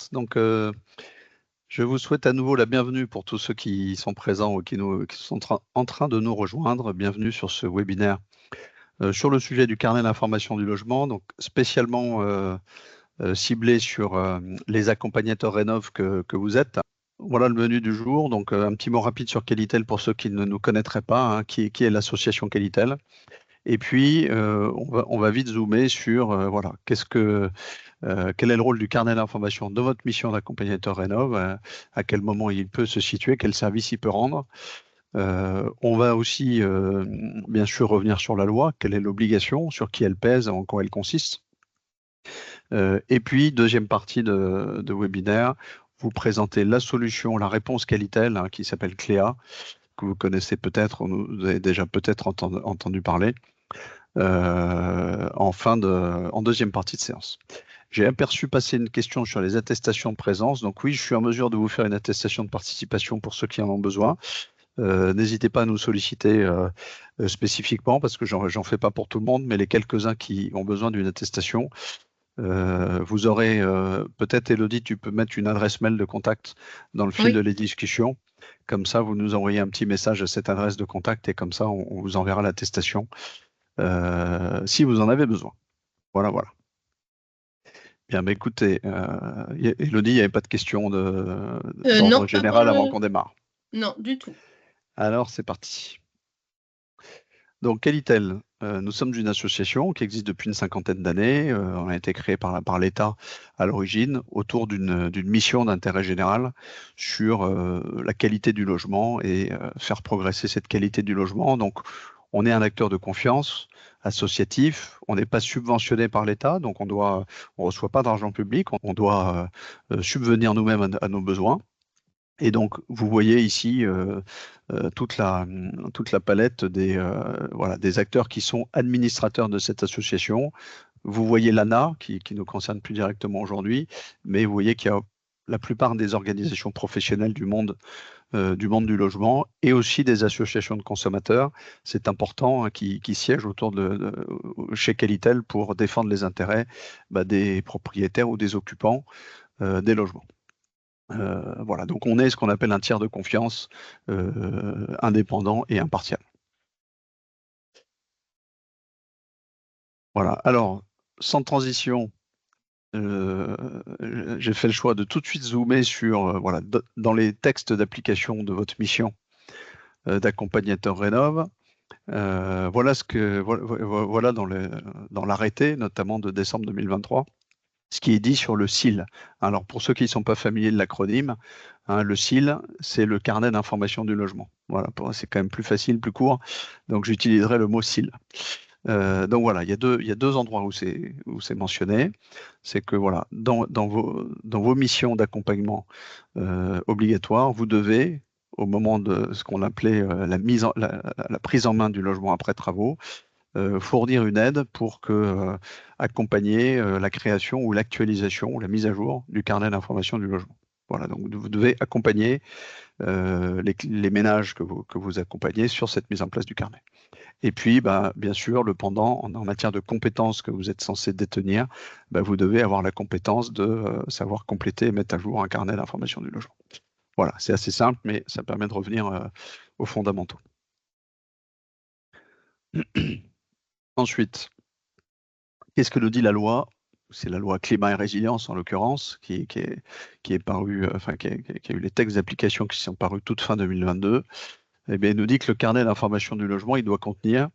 tous. Donc, je vous souhaite à nouveau la bienvenue pour tous ceux qui sont présents ou qui sont en train de nous rejoindre. Bienvenue sur ce webinaire sur le sujet du carnet d'information du logement, donc spécialement ciblé sur les accompagnateurs Rénov que vous êtes. Voilà le menu du jour. Donc, un petit mot rapide sur Qualitel pour ceux qui ne nous connaîtraient pas, hein, qui est l'association Qualitel. Et puis, on va vite zoomer sur voilà, quel est le rôle du carnet d'information de votre mission d'accompagnateur Rénov, à quel moment il peut se situer, quel service il peut rendre. On va aussi, bien sûr, revenir sur la loi, quelle est l'obligation, sur qui elle pèse, en quoi elle consiste. Et puis, deuxième partie de webinaire, vous présentez la solution, la réponse Qualitel, hein, qui s'appelle Cléa, que vous connaissez peut-être, vous avez déjà peut-être entendu parler, en deuxième partie de séance. J'ai aperçu passer une question sur les attestations de présence. Donc oui, je suis en mesure de vous faire une attestation de participation pour ceux qui en ont besoin. N'hésitez pas à nous solliciter spécifiquement parce que j'en fais pas pour tout le monde, mais les quelques-uns qui ont besoin d'une attestation, vous aurez peut-être, Elodie, tu peux mettre une adresse mail de contact dans le fil de les discussions. Comme ça, vous nous envoyez un petit message à cette adresse de contact et comme ça, on vous enverra l'attestation si vous en avez besoin. Voilà, voilà. Bien, mais écoutez, Elodie, il n'y avait pas de questions d'ordre général avant qu'on démarre. Non, du tout. Alors, c'est parti. Donc, Qualitel, nous sommes une association qui existe depuis une cinquantaine d'années. On a été créé par l'État à l'origine autour d'une mission d'intérêt général sur la qualité du logement et faire progresser cette qualité du logement. Donc, on est un acteur de confiance associatif, on n'est pas subventionné par l'État, donc on reçoit pas d'argent public, on doit subvenir nous-mêmes à nos besoins. Et donc, vous voyez ici toute la palette des acteurs qui sont administrateurs de cette association. Vous voyez l'ANA, qui nous concerne plus directement aujourd'hui, mais vous voyez qu'il y a la plupart des organisations professionnelles du monde du logement et aussi des associations de consommateurs. C'est important, hein, qui siègent autour chez Qualitel pour défendre les intérêts des propriétaires ou des occupants des logements. Voilà, donc on est ce qu'on appelle un tiers de confiance indépendant et impartial. Voilà, alors, sans transition, j'ai fait le choix de tout de suite zoomer sur, voilà, dans les textes d'application de votre mission d'accompagnateur Rénov. Voilà dans l'arrêté, notamment de décembre 2023, ce qui est dit sur le SIL. Alors, pour ceux qui ne sont pas familiers de l'acronyme, hein, le SIL, c'est le carnet d'information du logement. Voilà, c'est quand même plus facile, plus court, donc j'utiliserai le mot SIL. Donc voilà, il y a deux endroits où c'est mentionné. C'est que voilà, dans vos missions d'accompagnement obligatoires, vous devez, au moment de ce qu'on appelait la prise en main du logement après travaux, fournir une aide pour accompagner la création ou l'actualisation ou la mise à jour du carnet d'information du logement. Voilà, donc vous devez accompagner les ménages que vous accompagnez sur cette mise en place du carnet. Et puis, bien sûr, le pendant, en matière de compétences que vous êtes censé détenir, vous devez avoir la compétence de savoir compléter et mettre à jour un carnet d'information du logement. Voilà, c'est assez simple, mais ça permet de revenir aux fondamentaux. Ensuite, qu'est-ce que nous dit la loi? C'est la loi climat et résilience, en l'occurrence, qui est parue, qui a eu les textes d'application qui sont parus toute fin 2022. Eh bien, il nous dit que le carnet d'information du logement, il doit contenir,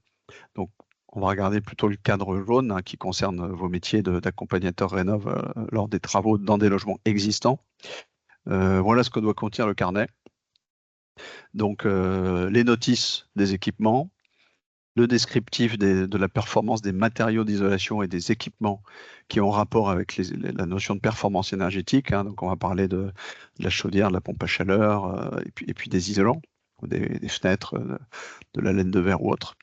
donc on va regarder plutôt le cadre jaune, hein, qui concerne vos métiers d'accompagnateur Rénov lors des travaux dans des logements existants. Voilà ce que doit contenir le carnet. Donc, les notices des équipements, le descriptif de la performance des matériaux d'isolation et des équipements qui ont rapport avec la notion de performance énergétique, hein. Donc, on va parler de la chaudière, de la pompe à chaleur, et puis des isolants, des fenêtres, de la laine de verre ou autre.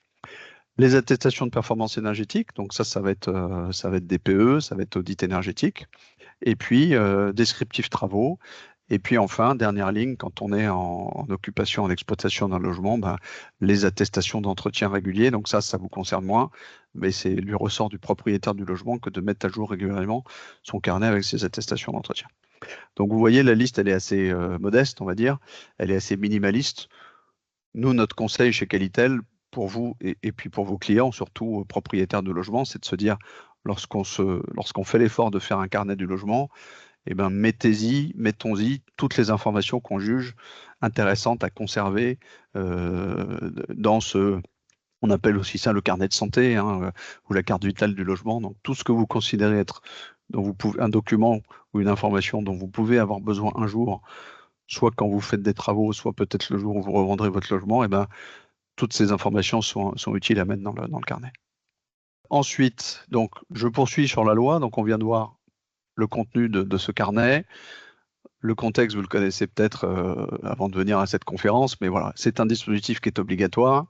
Les attestations de performance énergétique, donc ça va être DPE, ça va être audit énergétique. Et puis, descriptif travaux. Et puis enfin, dernière ligne, quand on est en occupation, en exploitation d'un logement, les attestations d'entretien régulier. Donc ça vous concerne moins, mais c'est lui ressort du propriétaire du logement que de mettre à jour régulièrement son carnet avec ses attestations d'entretien. Donc vous voyez, la liste, elle est assez modeste, on va dire, elle est assez minimaliste. Nous, notre conseil chez Qualitel, pour vous et puis pour vos clients, surtout propriétaires de logements, c'est de se dire, lorsqu'on fait l'effort de faire un carnet du logement, eh ben, mettons-y toutes les informations qu'on juge intéressantes à conserver dans ce, on appelle aussi ça le carnet de santé, hein, ou la carte vitale du logement. Donc tout ce que vous considérez être un document ou une information dont vous pouvez avoir besoin un jour, soit quand vous faites des travaux, soit peut-être le jour où vous revendrez votre logement, eh ben, toutes ces informations sont utiles à mettre dans le carnet. Ensuite, donc, je poursuis sur la loi. Donc, on vient de voir le contenu de ce carnet. Le contexte, vous le connaissez peut-être avant de venir à cette conférence, mais voilà, c'est un dispositif qui est obligatoire.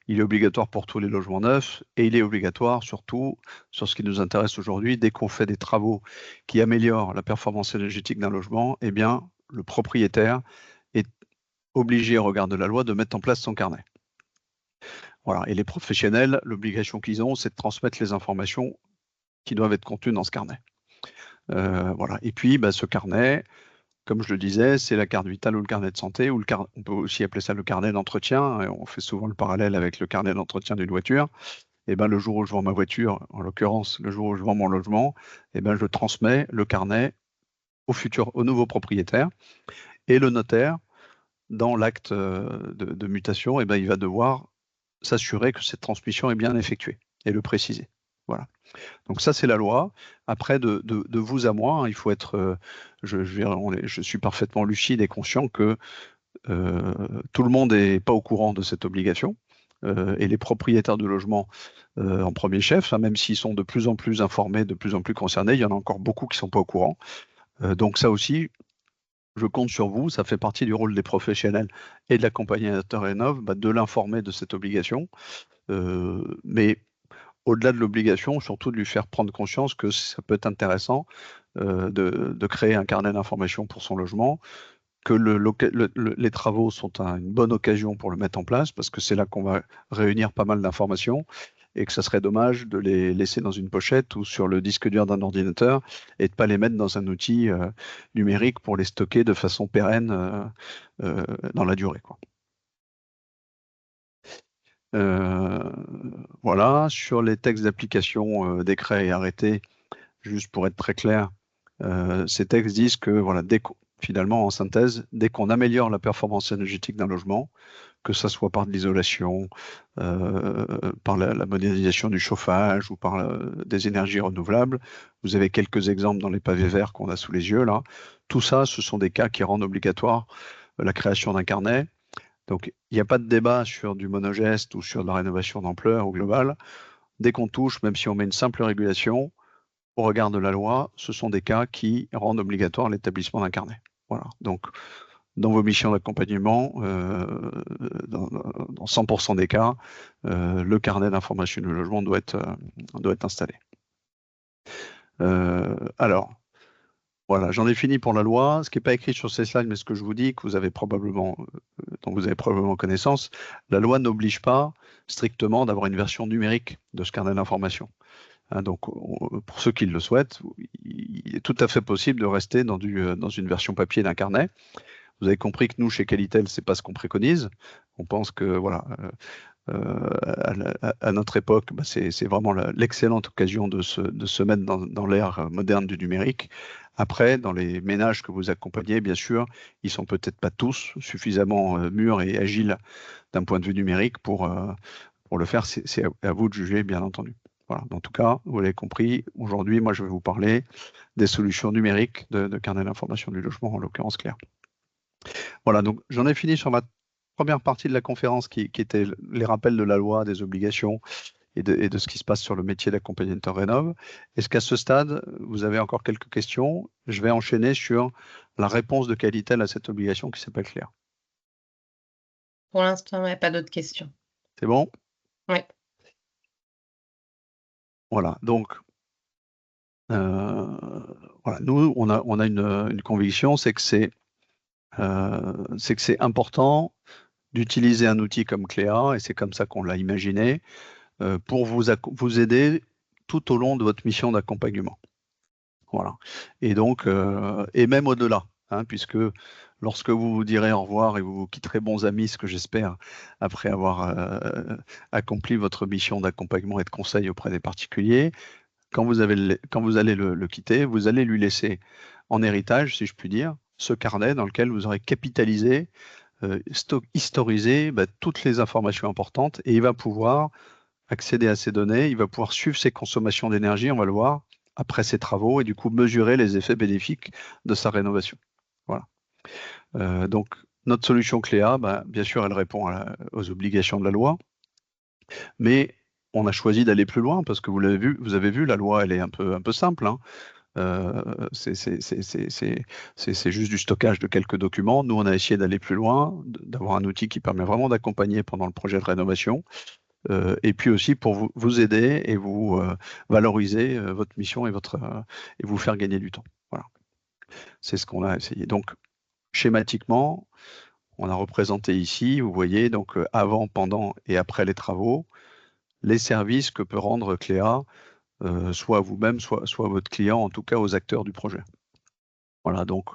Il est obligatoire pour tous les logements neufs et il est obligatoire surtout sur ce qui nous intéresse aujourd'hui. Dès qu'on fait des travaux qui améliorent la performance énergétique d'un logement, eh bien, le propriétaire est obligé, au regard de la loi, de mettre en place son carnet. Voilà. Et les professionnels, l'obligation qu'ils ont, c'est de transmettre les informations qui doivent être contenues dans ce carnet. Voilà. Et puis, ce carnet, comme je le disais, c'est la carte vitale ou le carnet de santé, ou on peut aussi appeler ça le carnet d'entretien. On fait souvent le parallèle avec le carnet d'entretien d'une voiture. Et le jour où je vends ma voiture, en l'occurrence le jour où je vends mon logement, je transmets le carnet au nouveau propriétaire. Et le notaire, dans l'acte de mutation, il va devoir s'assurer que cette transmission est bien effectuée et le préciser. Voilà. Donc ça, c'est la loi. Après, de vous à moi, hein, il faut être, je suis parfaitement lucide et conscient que tout le monde n'est pas au courant de cette obligation. Et les propriétaires de logements en premier chef, hein, même s'ils sont de plus en plus informés, de plus en plus concernés, il y en a encore beaucoup qui ne sont pas au courant. Donc ça aussi, je compte sur vous, ça fait partie du rôle des professionnels et de l'accompagnateur Rénov', de l'informer de cette obligation. Mais au-delà de l'obligation, surtout de lui faire prendre conscience que ça peut être intéressant de créer un carnet d'information pour son logement, que les travaux sont une bonne occasion pour le mettre en place, parce que c'est là qu'on va réunir pas mal d'informations, et que ça serait dommage de les laisser dans une pochette ou sur le disque dur d'un ordinateur, et de ne pas les mettre dans un outil numérique pour les stocker de façon pérenne dans la durée, quoi. Voilà, sur les textes d'application, décrets et arrêtés, juste pour être très clair, ces textes disent que voilà, finalement, en synthèse, dès qu'on améliore la performance énergétique d'un logement, que ce soit par de l'isolation, par la modernisation du chauffage ou par des énergies renouvelables, vous avez quelques exemples dans les pavés verts qu'on a sous les yeux là. Tout ça, ce sont des cas qui rendent obligatoire la création d'un carnet. Donc, il n'y a pas de débat sur du monogeste ou sur de la rénovation d'ampleur au global. Dès qu'on touche, même si on met une simple régulation, au regard de la loi, ce sont des cas qui rendent obligatoire l'établissement d'un carnet. Voilà. Donc, dans vos missions d'accompagnement, dans 100% des cas, le carnet d'information du logement doit être installé. Alors, voilà, j'en ai fini pour la loi. Ce qui n'est pas écrit sur ces slides, mais ce que je vous dis, que vous avez probablement, dont vous avez probablement connaissance, la loi n'oblige pas strictement d'avoir une version numérique de ce carnet d'information. Hein, donc, pour ceux qui le souhaitent, il est tout à fait possible de rester dans une version papier d'un carnet. Vous avez compris que nous, chez Qualitel, c'est pas ce qu'on préconise. On pense que voilà, à notre époque, c'est vraiment l'excellente occasion de se mettre dans l'ère moderne du numérique. Après, dans les ménages que vous accompagnez, bien sûr, ils sont peut-être pas tous suffisamment mûrs et agiles d'un point de vue numérique pour le faire. C'est à vous de juger, bien entendu. Voilà. En tout cas, vous l'avez compris, aujourd'hui, moi, je vais vous parler des solutions numériques de carnet d'information du logement, en l'occurrence Claire. Voilà, donc j'en ai fini sur ma première partie de la conférence qui était les rappels de la loi, des obligations et de ce qui se passe sur le métier d'accompagnateur Rénov'. Est-ce qu'à ce stade, vous avez encore quelques questions? Je vais enchaîner sur la réponse de Qualitel à cette obligation qui s'appelle Claire. Pour l'instant, il n'y a pas d'autres questions. C'est bon? Oui. Voilà, donc voilà, nous, on a une conviction, c'est que c'est important d'utiliser un outil comme Cléa, et c'est comme ça qu'on l'a imaginé, pour vous aider tout au long de votre mission d'accompagnement. Voilà. Et donc, et même au-delà, hein, puisque lorsque vous vous direz au revoir et vous vous quitterez bons amis, ce que j'espère, après avoir accompli votre mission d'accompagnement et de conseil auprès des particuliers, quand vous allez le quitter, vous allez lui laisser en héritage, si je puis dire, ce carnet dans lequel vous aurez capitalisé, historisé toutes les informations importantes, et il va pouvoir accéder à ces données, il va pouvoir suivre ses consommations d'énergie, on va le voir, après ses travaux, et du coup mesurer les effets bénéfiques de sa rénovation. Voilà. Donc, notre solution Cléa, bien sûr, elle répond aux obligations de la loi, mais on a choisi d'aller plus loin parce que vous avez vu, la loi, elle est un peu simple, hein. C'est juste du stockage de quelques documents. Nous, on a essayé d'aller plus loin, d'avoir un outil qui permet vraiment d'accompagner pendant le projet de rénovation, et puis aussi pour vous aider et vous valoriser votre mission et vous faire gagner du temps. Voilà. C'est ce qu'on a essayé. Donc, schématiquement, on a représenté ici, vous voyez, donc avant, pendant et après les travaux, les services que peut rendre Cléa, soit à vous-même, soit à votre client, en tout cas aux acteurs du projet. Voilà, donc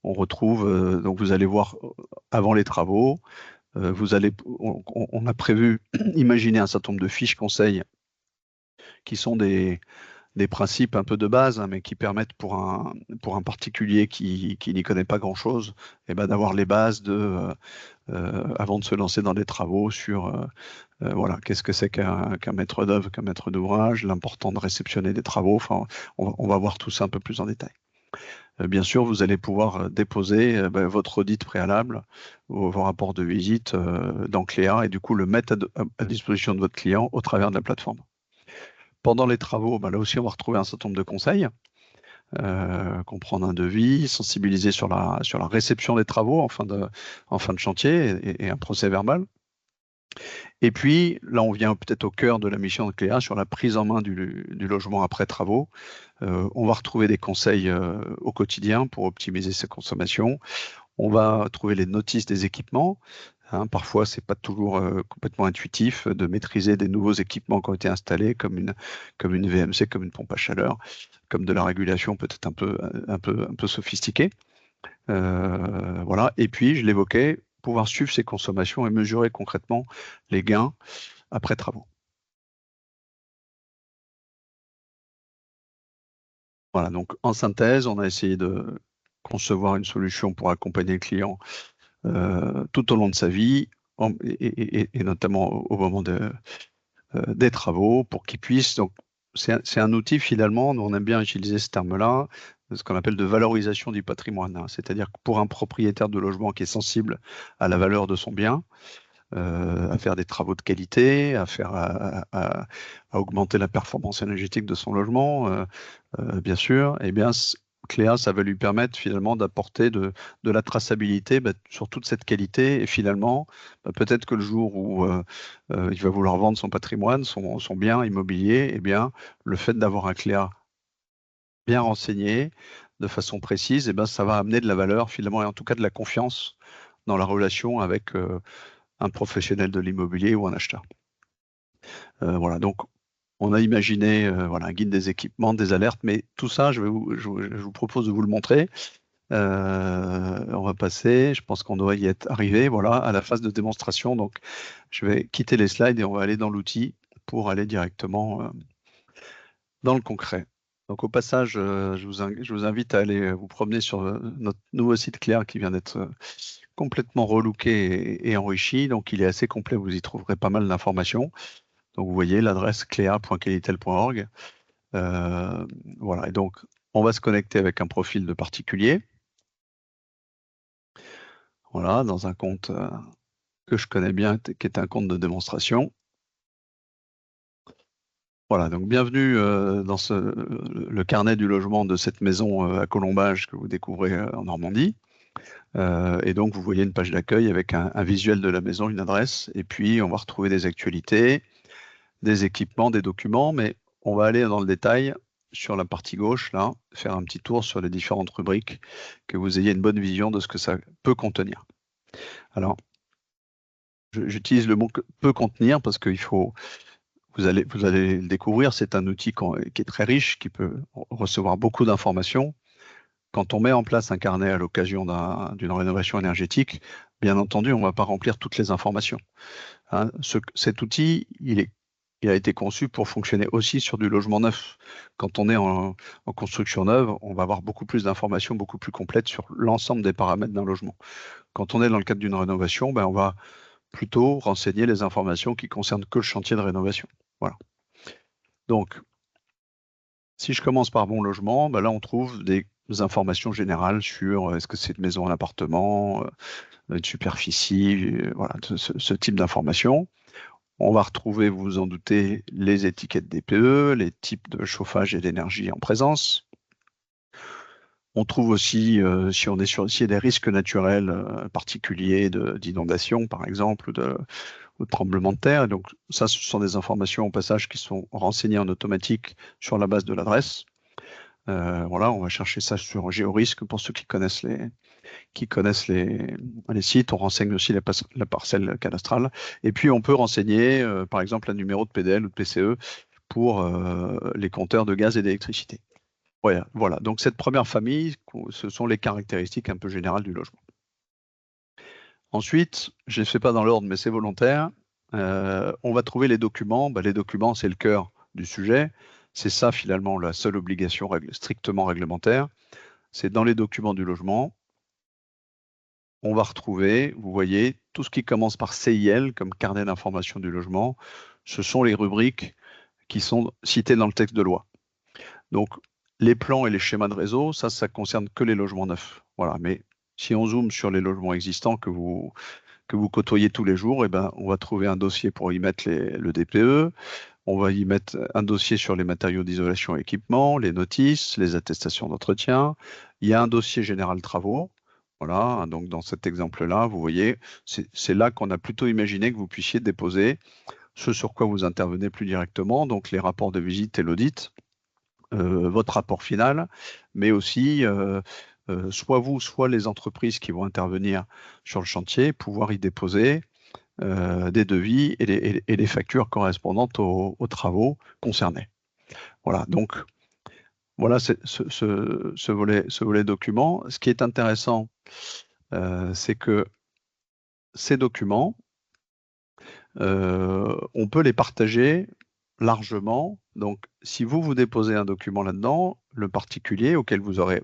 on retrouve, donc vous allez voir avant les travaux, on a prévu, imaginer un certain nombre de fiches conseils qui sont des principes un peu de base, hein, mais qui permettent pour un particulier qui n'y connaît pas grand-chose, d'avoir les bases avant de se lancer dans des travaux sur voilà, qu'est-ce que c'est qu'un maître d'œuvre, qu'un maître d'ouvrage, l'important de réceptionner des travaux. Enfin, on va voir tout ça un peu plus en détail. Bien sûr, vous allez pouvoir déposer votre audit préalable, vos rapports de visite dans Cléa et du coup le mettre à disposition de votre client au travers de la plateforme. Pendant les travaux, là aussi, on va retrouver un certain nombre de conseils, comprendre un devis, sensibiliser sur la réception des travaux en fin de chantier et un procès verbal. Et puis, là, on vient peut-être au cœur de la mission de Cléa sur la prise en main du logement après travaux. On va retrouver des conseils au quotidien pour optimiser sa consommation. On va trouver les notices des équipements. Hein, parfois, c'est pas toujours complètement intuitif de maîtriser des nouveaux équipements qui ont été installés, comme une VMC, comme une pompe à chaleur, comme de la régulation peut-être un peu sophistiquée. Voilà. Et puis, je l'évoquais, pouvoir suivre ses consommations et mesurer concrètement les gains après travaux. Voilà, donc en synthèse, on a essayé de concevoir une solution pour accompagner le client tout au long de sa vie, et notamment au moment des travaux, pour qu'il puisse. Donc, c'est un outil finalement, nous on aime bien utiliser ce terme-là, ce qu'on appelle de valorisation du patrimoine, hein. C'est-à-dire que pour un propriétaire de logement qui est sensible à la valeur de son bien, à faire des travaux de qualité, à augmenter la performance énergétique de son logement, bien sûr, et bien Cléa, ça va lui permettre finalement d'apporter de la traçabilité sur toute cette qualité, et finalement, peut-être que le jour où il va vouloir vendre son patrimoine, son bien immobilier, et bien le fait d'avoir un Cléa bien renseigné, de façon précise, ça va amener de la valeur finalement, et en tout cas de la confiance dans la relation avec un professionnel de l'immobilier ou un acheteur. Voilà, donc on a imaginé voilà, un guide des équipements, des alertes, mais tout ça, je vous propose de vous le montrer. On va passer, je pense qu'on doit y être arrivé, voilà, à la phase de démonstration. Donc, je vais quitter les slides et on va aller dans l'outil pour aller directement dans le concret. Donc, au passage, je vous invite à aller vous promener sur notre nouveau site Cléa qui vient d'être complètement relooké et enrichi. Donc, il est assez complet, vous y trouverez pas mal d'informations. Donc, vous voyez l'adresse cléa.qualitel.org. Voilà, et donc, on va se connecter avec un profil de particulier. Voilà, dans un compte que je connais bien, qui est un compte de démonstration. Voilà, donc bienvenue dans le carnet du logement de cette maison à Colombage que vous découvrez en Normandie. Et donc, vous voyez une page d'accueil avec un visuel de la maison, une adresse, et puis on va retrouver des actualités, des équipements, des documents, mais on va aller dans le détail sur la partie gauche, là, faire un petit tour sur les différentes rubriques, que vous ayez une bonne vision de ce que ça peut contenir. Alors, j'utilise le mot peut contenir parce qu'il faut, vous allez le découvrir, c'est un outil qui est très riche, qui peut recevoir beaucoup d'informations. Quand on met en place un carnet à l'occasion d'une rénovation énergétique, bien entendu, on ne va pas remplir toutes les informations. Hein. Cet outil, il a été conçu pour fonctionner aussi sur du logement neuf. Quand on est en construction neuve, on va avoir beaucoup plus d'informations, beaucoup plus complètes sur l'ensemble des paramètres d'un logement. Quand on est dans le cadre d'une rénovation, on va plutôt renseigner les informations qui concernent que le chantier de rénovation. Voilà. Donc, si je commence par bon logement, là on trouve des informations générales sur est-ce que c'est une maison, un appartement, une superficie, voilà, ce type d'informations. On va retrouver, vous vous en doutez, les étiquettes DPE, les types de chauffage et d'énergie en présence. On trouve aussi, s'il y a des risques naturels particuliers d'inondation, par exemple, ou de tremblement de terre. Et donc, ça, ce sont des informations au passage qui sont renseignées en automatique sur la base de l'adresse. Voilà, on va chercher ça sur GeoRisque pour ceux qui connaissent les sites. On renseigne aussi la parcelle cadastrale. Et puis, on peut renseigner, par exemple, un numéro de PDL ou de PCE pour les compteurs de gaz et d'électricité. Voilà. Donc, cette première famille, ce sont les caractéristiques un peu générales du logement. Ensuite, je ne les fais pas dans l'ordre, mais c'est volontaire. On va trouver les documents. Les documents, c'est le cœur du sujet. C'est ça, finalement, la seule obligation strictement réglementaire. C'est dans les documents du logement. On va retrouver, vous voyez, tout ce qui commence par CIL, comme carnet d'information du logement. Ce sont les rubriques qui sont citées dans le texte de loi. Donc, les plans et les schémas de réseau, ça concerne que les logements neufs. Voilà. Mais si on zoome sur les logements existants que vous côtoyez tous les jours, on va trouver un dossier pour y mettre le DPE. On va y mettre un dossier sur les matériaux d'isolation et équipements, les notices, les attestations d'entretien. Il y a un dossier général travaux. Voilà, donc dans cet exemple-là, vous voyez, c'est là qu'on a plutôt imaginé que vous puissiez déposer ce sur quoi vous intervenez plus directement, donc les rapports de visite et l'audit, votre rapport final, mais aussi soit vous, soit les entreprises qui vont intervenir sur le chantier, pouvoir y déposer des devis et les factures correspondantes aux travaux concernés. Voilà, donc voilà ce volet document. Ce qui est intéressant, c'est que ces documents, on peut les partager largement. Donc, si vous déposez un document là-dedans, le particulier auquel vous aurez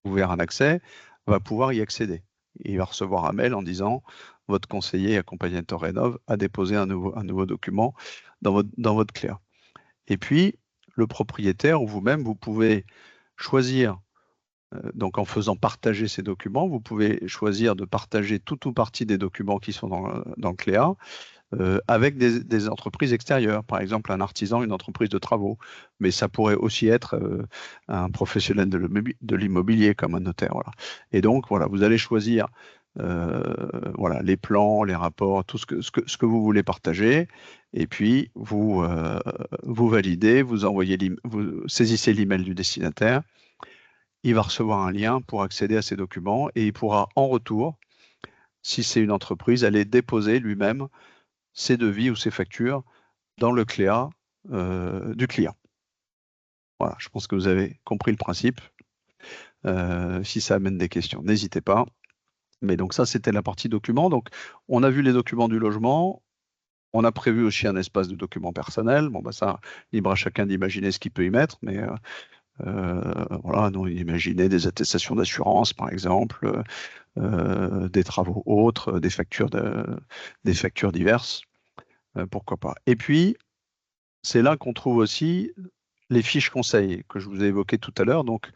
ouvert un accès va pouvoir y accéder. Il va recevoir un mail en disant « Votre conseiller accompagnateur Rénov a déposé un nouveau document dans votre Cléa ». Et puis, le propriétaire ou vous-même, vous pouvez choisir, donc en faisant partager ces documents, vous pouvez choisir de partager tout ou partie des documents qui sont dans le Cléa avec des entreprises extérieures, par exemple un artisan, une entreprise de travaux, mais ça pourrait aussi être un professionnel de l'immobilier comme un notaire. Voilà. Et donc, voilà, vous allez choisir voilà, les plans, les rapports, tout ce que vous voulez partager, et puis vous validez, vous saisissez l'email du destinataire, il va recevoir un lien pour accéder à ces documents, et il pourra en retour, si c'est une entreprise, aller déposer lui-même ses devis ou ses factures dans le Cléa du client. Voilà, je pense que vous avez compris le principe. Si ça amène des questions, n'hésitez pas. Mais donc ça, c'était la partie documents. Donc, on a vu les documents du logement. On a prévu aussi un espace de documents personnels. Bon, ça, libre à chacun d'imaginer ce qu'il peut y mettre. Mais voilà, donc imaginez des attestations d'assurance, par exemple, des travaux autres, des factures diverses. Pourquoi pas. Et puis, c'est là qu'on trouve aussi les fiches conseils que je vous ai évoquées tout à l'heure. Donc,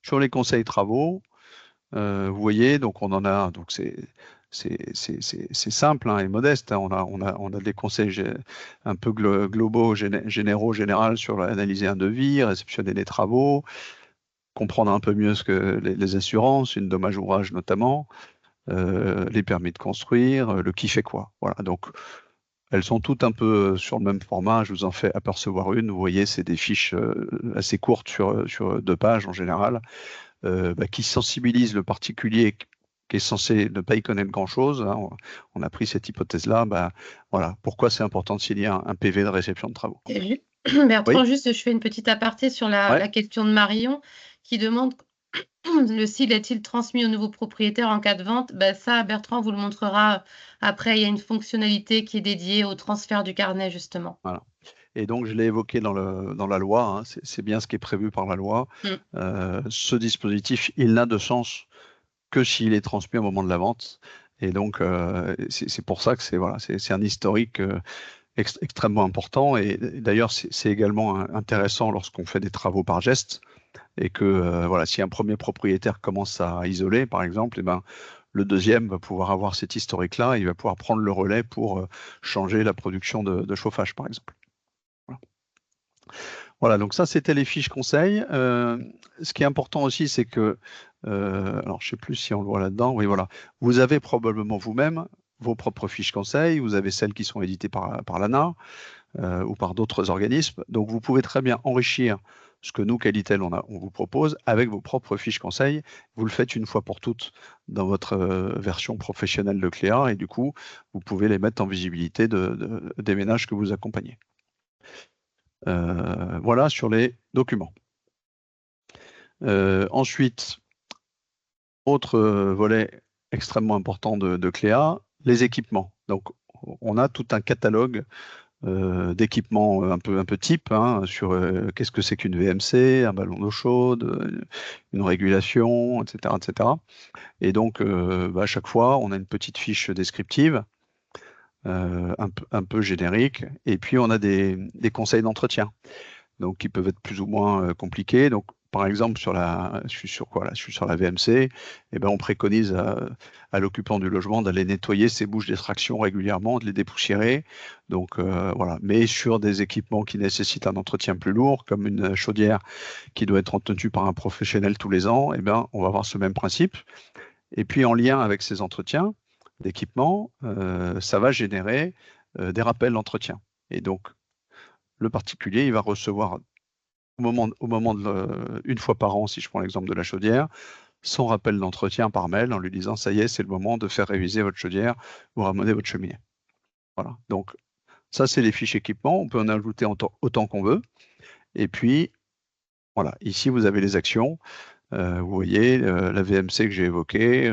sur les conseils travaux, vous voyez, donc on en a, donc c'est simple et modeste. Hein. On a des conseils un peu globaux, généraux sur analyser un devis, réceptionner les travaux, comprendre un peu mieux ce que les assurances, une dommage ouvrage notamment, les permis de construire, le qui fait quoi. Voilà, donc elles sont toutes un peu sur le même format. Je vous en fais apercevoir une. Vous voyez, c'est des fiches assez courtes sur 2 pages en général, qui sensibilisent le particulier qui est censé ne pas y connaître grand-chose, hein, on a pris cette hypothèse-là, voilà, pourquoi c'est important de signer un PV de réception de travaux. Bertrand, Oui, juste, je fais une petite aparté sur ouais. la question de Marion qui demande le SIL est-il transmis au nouveau propriétaire en cas de vente? Ça, Bertrand vous le montrera après. Il y a une fonctionnalité qui est dédiée au transfert du carnet, justement. Voilà. Et donc, je l'ai évoqué dans la loi, hein, c'est bien ce qui est prévu par la loi. Ce dispositif, il n'a de sens que s'il est transmis au moment de la vente. Et donc, c'est pour ça que c'est un historique extrêmement important. Et d'ailleurs, c'est également intéressant lorsqu'on fait des travaux par geste et que voilà, si un premier propriétaire commence à isoler, par exemple, et ben, le deuxième va pouvoir avoir cet historique-là, il va pouvoir prendre le relais pour changer la production de chauffage, par exemple. Voilà, donc ça, c'était les fiches conseils. Ce qui est important aussi, c'est que, alors je ne sais plus si on le voit là-dedans, oui, voilà, vous avez probablement vous-même vos propres fiches conseils, vous avez celles qui sont éditées par l'ANA ou par d'autres organismes, donc vous pouvez très bien enrichir ce que nous, Qualitel, on vous propose avec vos propres fiches conseils. Vous le faites une fois pour toutes dans votre version professionnelle de Cléa et du coup, vous pouvez les mettre en visibilité des ménages que vous accompagnez. Voilà sur les documents. Ensuite, autre volet extrêmement important de Cléa, les équipements. Donc, on a tout un catalogue d'équipements un peu type hein, sur qu'est-ce que c'est qu'une VMC, un ballon d'eau chaude, une régulation, etc., etc. Et donc, à chaque fois, on a une petite fiche descriptive, un peu générique, et puis on a des conseils d'entretien. Donc qui peuvent être plus ou moins compliqués. Donc par exemple je suis sur quoi là? Je suis sur la VMC. Et ben on préconise à l'occupant du logement d'aller nettoyer ses bouches d'extraction régulièrement, de les dépoussiérer. Donc voilà. Mais sur des équipements qui nécessitent un entretien plus lourd, comme une chaudière qui doit être entretenue par un professionnel tous les ans, et ben on va avoir ce même principe. Et puis en lien avec ces entretiens d'équipement, ça va générer des rappels d'entretien. Et donc le particulier, il va recevoir une fois par an, si je prends l'exemple de la chaudière, son rappel d'entretien par mail en lui disant ça y est, c'est le moment de faire réviser votre chaudière ou ramener votre cheminée. Voilà. Donc ça, c'est les fiches équipements. On peut en ajouter autant qu'on veut. Et puis voilà, ici vous avez les actions. Vous voyez la VMC que j'ai évoquée.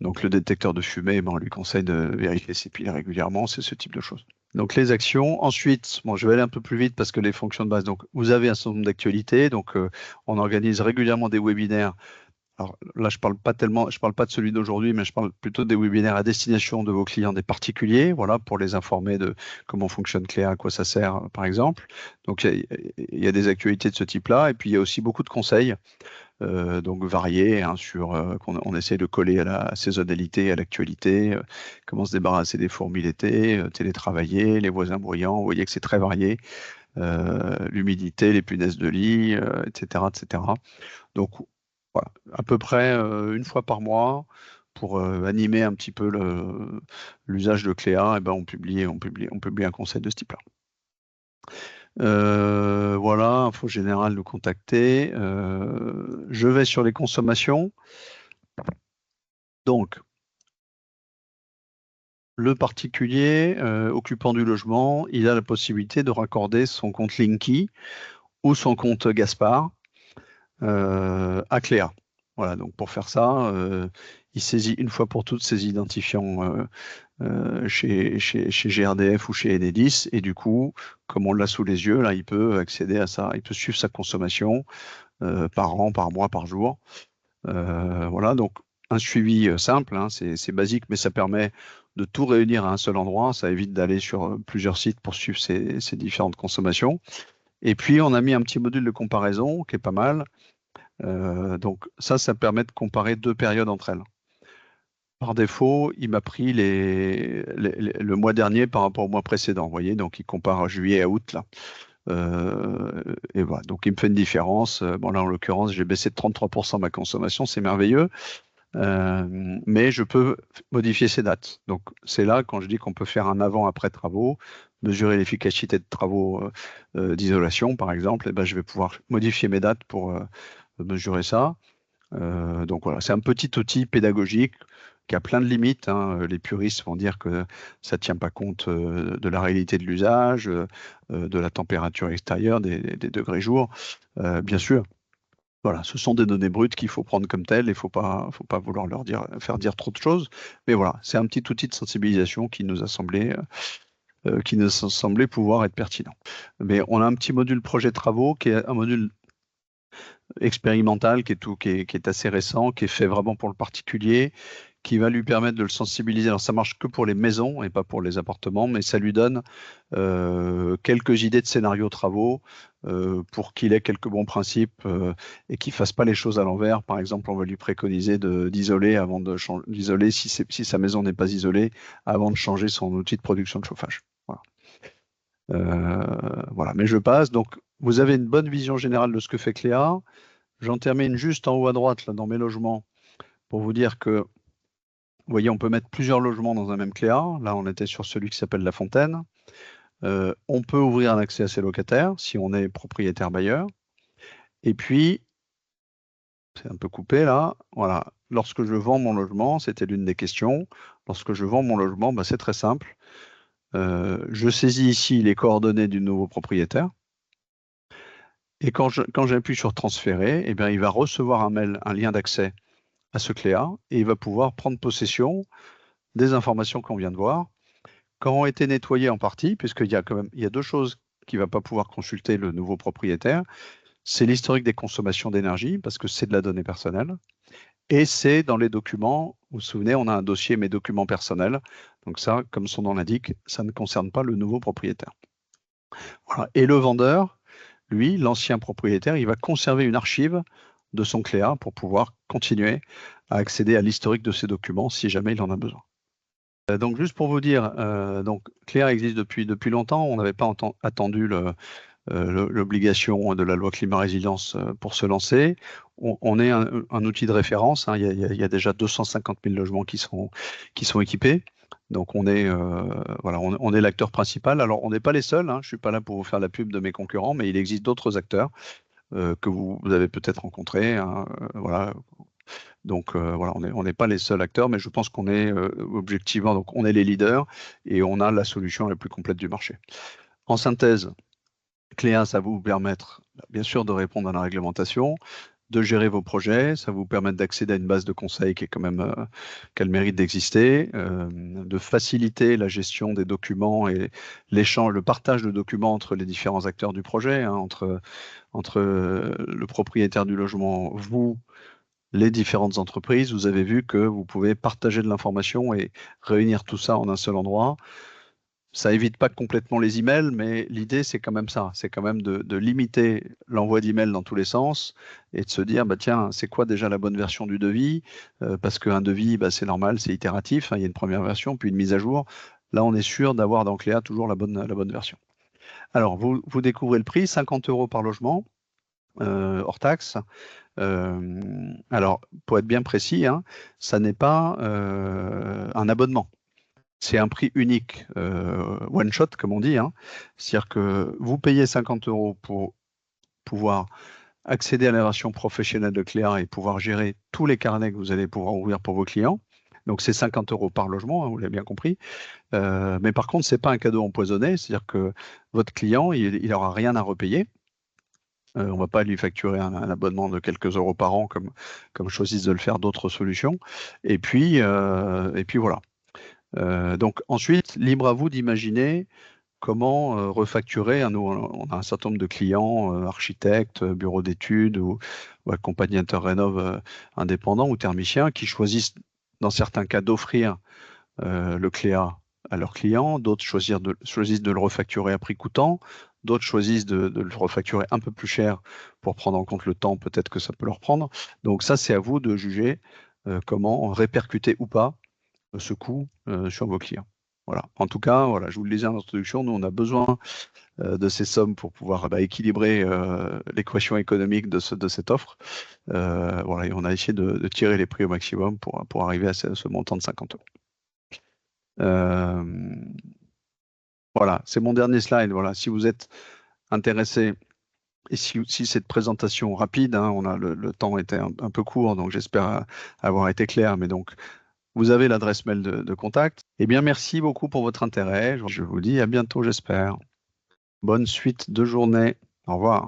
Donc le détecteur de fumée, on lui conseille de vérifier ses piles régulièrement. C'est ce type de choses. Donc les actions. Ensuite, je vais aller un peu plus vite parce que les fonctions de base. Donc vous avez un certain nombre d'actualités. Donc on organise régulièrement des webinaires. Alors là, je parle pas de celui d'aujourd'hui, mais je parle plutôt des webinaires à destination de vos clients, des particuliers, voilà, pour les informer de comment fonctionne Cléa, à quoi ça sert, par exemple. Donc il y a des actualités de ce type-là, et puis il y a aussi beaucoup de conseils. Donc variés hein, sur qu'on essaie de coller à la saisonnalité, à l'actualité, comment se débarrasser des fourmis l'été, télétravailler, les voisins bruyants. Vous voyez que c'est très varié, l'humidité, les punaises de lit, etc., etc. Donc voilà, à peu près une fois par mois pour animer un petit peu l'usage de Cléa, et ben on publie un conseil de ce type-là. Voilà, info générale, nous contacter. Je vais sur les consommations. Donc, le particulier occupant du logement, il a la possibilité de raccorder son compte Linky ou son compte Gaspard à Cléa. Voilà, donc pour faire ça, il saisit une fois pour toutes ses identifiants chez GRDF ou chez Enedis, et du coup, comme on l'a sous les yeux, là, il peut accéder à ça, il peut suivre sa consommation par an, par mois, par jour. Voilà, donc un suivi simple, hein, c'est basique, mais ça permet de tout réunir à un seul endroit, ça évite d'aller sur plusieurs sites pour suivre ces différentes consommations. Et puis, on a mis un petit module de comparaison qui est pas mal. Donc ça permet de comparer deux périodes entre elles. Par défaut, il m'a pris le mois dernier par rapport au mois précédent, vous voyez, donc il compare juillet à août là. Et voilà, donc il me fait une différence. Bon là, en l'occurrence, j'ai baissé de 33% ma consommation, c'est merveilleux. Mais je peux modifier ces dates. Donc c'est là quand je dis qu'on peut faire un avant-après travaux, mesurer l'efficacité de travaux d'isolation par exemple, et ben, je vais pouvoir modifier mes dates pour mesurer ça. Donc voilà, c'est un petit outil pédagogique qui a plein de limites, hein. Les puristes vont dire que ça ne tient pas compte de la réalité de l'usage, de la température extérieure, des degrés jour. Bien sûr, voilà, ce sont des données brutes qu'il faut prendre comme telles, il ne faut pas vouloir faire dire trop de choses. Mais voilà, c'est un petit outil de sensibilisation qui nous a semblé pouvoir être pertinent. Mais on a un petit module projet travaux qui est un module expérimental qui est assez récent, qui est fait vraiment pour le particulier, qui va lui permettre de le sensibiliser. Alors ça marche que pour les maisons et pas pour les appartements, mais ça lui donne quelques idées de scénarios travaux pour qu'il ait quelques bons principes et qu'il fasse pas les choses à l'envers. Par exemple, on va lui préconiser d'isoler avant de d'isoler si sa maison n'est pas isolée avant de changer son outil de production de chauffage. Voilà. Voilà. Mais je passe. Donc, vous avez une bonne vision générale de ce que fait Cléa. J'en termine juste en haut à droite, là, dans mes logements, pour vous dire que, vous voyez, on peut mettre plusieurs logements dans un même Cléa. Là, on était sur celui qui s'appelle La Fontaine. On peut ouvrir un accès à ses locataires si on est propriétaire bailleur. Et puis, c'est un peu coupé là, voilà. Lorsque je vends mon logement, c'était l'une des questions. Lorsque je vends mon logement, bah, c'est très simple. Je saisis ici les coordonnées du nouveau propriétaire. Et quand j'appuie sur transférer, eh bien, il va recevoir un mail, un lien d'accès à ce Cléa, et il va pouvoir prendre possession des informations qu'on vient de voir, qui ont été nettoyées en partie, puisqu'il y a quand même deux choses qu'il ne va pas pouvoir consulter le nouveau propriétaire. C'est l'historique des consommations d'énergie, parce que c'est de la donnée personnelle, et c'est dans les documents, vous vous souvenez, on a un dossier mes documents personnels, donc ça, comme son nom l'indique, ça ne concerne pas le nouveau propriétaire. Voilà. Et le vendeur, lui, l'ancien propriétaire, il va conserver une archive de son Cléa pour pouvoir continuer à accéder à l'historique de ses documents si jamais il en a besoin. Donc juste pour vous dire, donc Cléa existe depuis longtemps, on n'avait pas attendu l'obligation de la loi climat-résilience pour se lancer. On est un outil de référence, hein. Il y a déjà 250 000 logements qui sont équipés. Donc on est voilà, on est l'acteur principal. Alors on n'est pas les seuls, hein. Je suis pas là pour vous faire la pub de mes concurrents, mais il existe d'autres acteurs que vous avez peut-être rencontrés, hein, voilà. Donc voilà, on n'est pas les seuls acteurs, mais je pense qu'on est objectivement, donc on est les leaders et on a la solution la plus complète du marché. En synthèse, Cléa, ça va vous permettre, bien sûr, de répondre à la réglementation, de gérer vos projets, ça va vous permettre d'accéder à une base de conseils qui est quand même, qui a le mérite d'exister, de faciliter la gestion des documents et l'échange, le partage de documents entre les différents acteurs du projet, hein, entre le propriétaire du logement, vous, les différentes entreprises. Vous avez vu que vous pouvez partager de l'information et réunir tout ça en un seul endroit. Ça évite pas complètement les emails, mais l'idée, c'est quand même ça. C'est quand même de limiter l'envoi d'emails dans tous les sens et de se dire, bah, tiens, c'est quoi déjà la bonne version du devis? Parce qu'un devis, bah, c'est normal, c'est itératif, hein, il y a une première version, puis une mise à jour. Là, on est sûr d'avoir dans Cléa toujours la bonne version. Alors, vous découvrez le prix, 50 € par logement, hors taxe. Alors, pour être bien précis, hein, ça n'est pas un abonnement. C'est un prix unique, one shot, comme on dit, hein. C'est-à-dire que vous payez 50 € pour pouvoir accéder à la version professionnelle de Cléa et pouvoir gérer tous les carnets que vous allez pouvoir ouvrir pour vos clients. Donc, c'est 50 € par logement, hein, vous l'avez bien compris. Mais par contre, ce n'est pas un cadeau empoisonné, c'est-à-dire que votre client, il n'aura rien à repayer. On ne va pas lui facturer un abonnement de quelques euros par an comme choisissent de le faire d'autres solutions. Et puis voilà. Donc ensuite, libre à vous d'imaginer comment refacturer. On a un certain nombre de clients, architectes, bureaux d'études ou accompagnateurs rénov indépendants ou thermiciens qui choisissent dans certains cas d'offrir le Cléa à leurs clients, d'autres choisissent de le refacturer à prix coûtant, d'autres choisissent de le refacturer un peu plus cher pour prendre en compte le temps peut-être que ça peut leur prendre. Donc ça, c'est à vous de juger comment répercuter ou pas ce coût sur vos clients. Voilà. En tout cas, voilà, je vous le disais en introduction, nous on a besoin de ces sommes pour pouvoir équilibrer l'équation économique de cette offre. Voilà, et on a essayé de tirer les prix au maximum pour arriver à ce montant de 50 €. Voilà, c'est mon dernier slide. Voilà, si vous êtes intéressé Et si cette présentation rapide, hein, le temps était un peu court, donc j'espère avoir été clair, mais donc vous avez l'adresse mail de contact. Eh bien, merci beaucoup pour votre intérêt. Je vous dis à bientôt, j'espère. Bonne suite de journée. Au revoir.